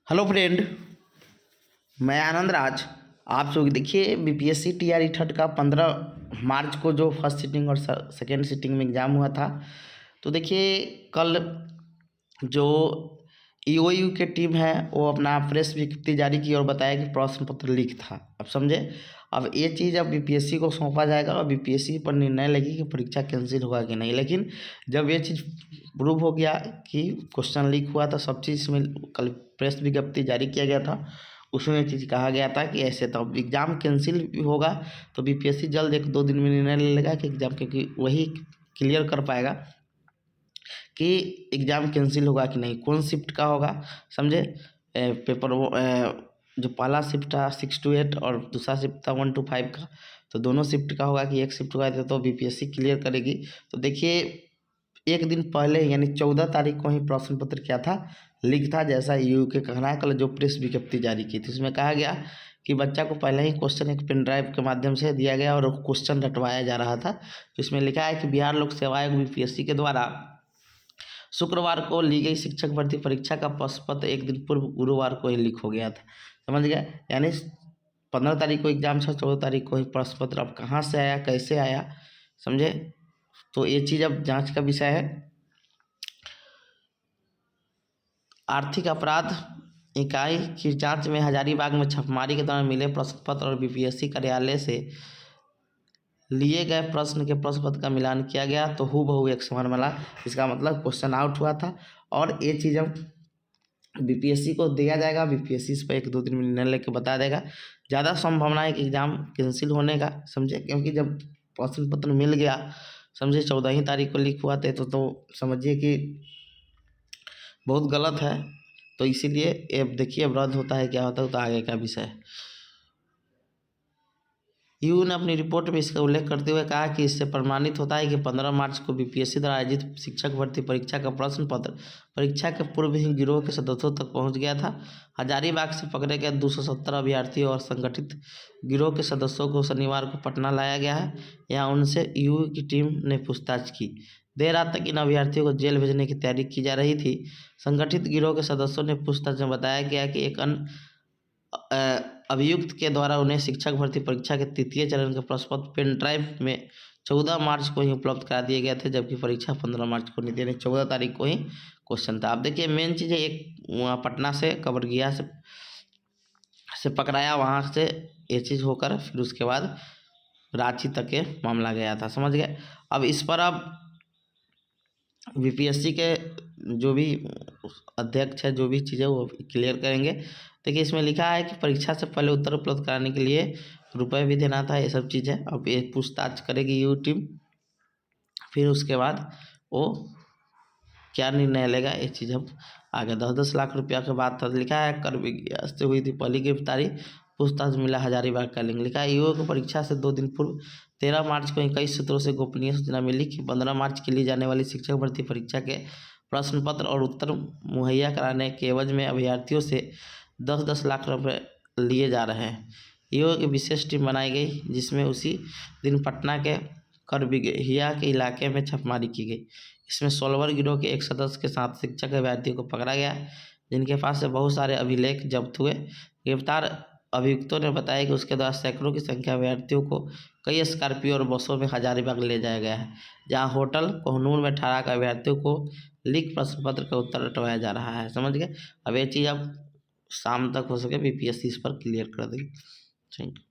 Hello friend, मैं आनंद राज। आप लोग देखिए बीपीएससी टीआरई थर्ड का 15 मार्च को जो फर्स्ट सीटिंग और सेकेंड सीटिंग में एग्ज़ाम हुआ था। तो देखिए कल जो ईओयू के टीम है वो अपना प्रेस विज्ञप्ति जारी की और बताया कि प्रश्न पत्र लीक था। अब समझे, अब ये चीज़ अब बीपीएससी को सौंपा जाएगा और बीपीएससी पर निर्णय लेगी कि परीक्षा कैंसिल होगा कि नहीं। लेकिन जब ये चीज़ प्रूव हो गया कि क्वेश्चन लीक हुआ तो सब चीज़ में कल प्रेस विज्ञप्ति जारी किया गया था, उसमें ये चीज़ कहा गया था कि ऐसे तो अब एग्ज़ाम कैंसिल होगा तो बीपीएससी जल्द 1-2 दिन में निर्णय ले लेगा कि एग्ज़ाम, क्योंकि वही क्लियर कर पाएगा कि एग्ज़ाम कैंसिल होगा कि नहीं, कौन शिफ्ट का होगा। समझे, पेपर वो जो पहला शिफ्ट था 6 to 8 और दूसरा शिफ्ट था 1 to 5 का, तो दोनों शिफ्ट का होगा कि एक शिफ्ट होगा तो बीपीएससी क्लियर करेगी। तो देखिए एक दिन पहले यानी 14 तारीख को ही प्रश्न पत्र क्या था, लीक था, जैसा ईओयू के कहना है। कल जो प्रेस विज्ञप्ति जारी की थी उसमें कहा गया कि बच्चा को पहले ही क्वेश्चन एक पेन ड्राइव के माध्यम से दिया गया और क्वेश्चन रटवाया जा रहा था। तो इसमें लिखा है कि बिहार लोक सेवा आयोग बीपीएससी के द्वारा शुक्रवार को ली गई शिक्षक भर्ती परीक्षा का प्रश्न पत्र एक दिन पूर्व गुरुवार को ही लीक हो गया था। समझ गया, यानी 15 तारीख को एग्जाम था, 14 तारीख को ही प्रश्न पत्र अब कहाँ से आया, कैसे आया, समझे। तो ये चीज़ अब जांच का विषय है। आर्थिक अपराध इकाई की जांच में हजारीबाग में छापेमारी के दौरान मिले प्रश्न पत्र और बीपीएससी कार्यालय से लिए गए प्रश्न के प्रश्न पत्र का मिलान किया गया तो हूबहू एक समान मिला। इसका मतलब क्वेश्चन आउट हुआ था और ये चीज़ अब बीपीएससी को दिया जाएगा। बीपीएससी इस पर 1-2 दिन में निर्णय लेकर बता देगा। ज़्यादा संभावना है कि एग्ज़ाम कैंसिल होने का, समझे, क्योंकि जब प्रश्न पत्र मिल गया, समझे, 14 ही तारीख को लीक हुआ थे तो समझिए कि बहुत गलत है। तो इसीलिए अब देखिए अब रद्द होता है क्या होता है तो आगे का विषय है। ईओयू ने अपनी रिपोर्ट में इसका उल्लेख करते हुए कहा कि इससे प्रमाणित होता है कि 15 मार्च को बीपीएससी द्वारा आयोजित शिक्षक भर्ती परीक्षा का प्रश्न पत्र परीक्षा के पूर्व ही गिरोह के सदस्यों तक पहुंच गया था। हजारीबाग से पकड़े गए 217 अभ्यर्थियों और संगठित गिरोह के सदस्यों को शनिवार को पटना लाया गया है। यहाँ उनसे ईओयू की टीम ने पूछताछ की। देर रात तक इन अभ्यर्थियों को जेल भेजने की तैयारी की जा रही थी। संगठित गिरोह के सदस्यों ने पूछताछ में बताया गया कि एक अन्य अभियुक्त के द्वारा उन्हें शिक्षक भर्ती परीक्षा के तृतीय चरण के प्रश्न पत्र पेन ड्राइव में 14 मार्च को ही उपलब्ध करा दिए गए थे, जबकि परीक्षा 15 मार्च को नहीं थी, यानी 14 तारीख को ही क्वेश्चन था। आप देखिए मेन चीज़ है, एक वहाँ पटना से कबरगिया से पकड़ाया, वहाँ से ये चीज़ होकर फिर उसके बाद रांची तक के मामला गया था, समझ गए। अब इस पर अब बीपीएससी के जो भी अध्यक्ष है, जो भी चीज़ें वो क्लियर करेंगे। देखिए इसमें लिखा है कि परीक्षा से पहले उत्तर उपलब्ध कराने के लिए रुपए भी देना था, ये सब चीज़ है। अब ये पूछताछ करेगी ईओयू टीम, फिर उसके बाद वो क्या निर्णय लेगा ये चीज़ अब आगे। 10-10 लाख रुपया के बाद था, लिखा है कर से हुई थी पहली गिरफ्तारी, पूछताछ मिला हजारीबाग का लिंक। लिखा है ईओयू को परीक्षा से 2 दिन पूर्व 13 मार्च को कई सूत्रों से गोपनीय सूचना मिली कि 15 मार्च के लिए जाने वाली शिक्षक भर्ती परीक्षा के प्रश्न पत्र और उत्तर मुहैया कराने के एवज में अभ्यर्थियों से 10-10 लाख रुपये लिए जा रहे हैं। ईओयू की विशेष टीम बनाई गई जिसमें उसी दिन पटना के करबिगहिया के इलाके में छापेमारी की गई। इसमें सोलवर गिरोह के एक सदस्य के साथ शिक्षक अभ्यर्थियों को पकड़ा गया, जिनके पास से बहुत सारे अभिलेख जब्त हुए। गिरफ्तार अभियुक्तों ने बताया कि उसके द्वारा सैकड़ों की संख्या अभ्यर्थियों को कई स्कॉर्पियो और बसों में हजारीबाग ले जाया गया है, जहां होटल कोहनूर में ठहरा कर अभ्यर्थियों को लीक प्रश्न पत्र का उत्तर रटवाया जा रहा है, समझ गए। अब ये चीज़ अब शाम तक हो सके बीपीएससी इस पर क्लियर कर देगी। Thank you.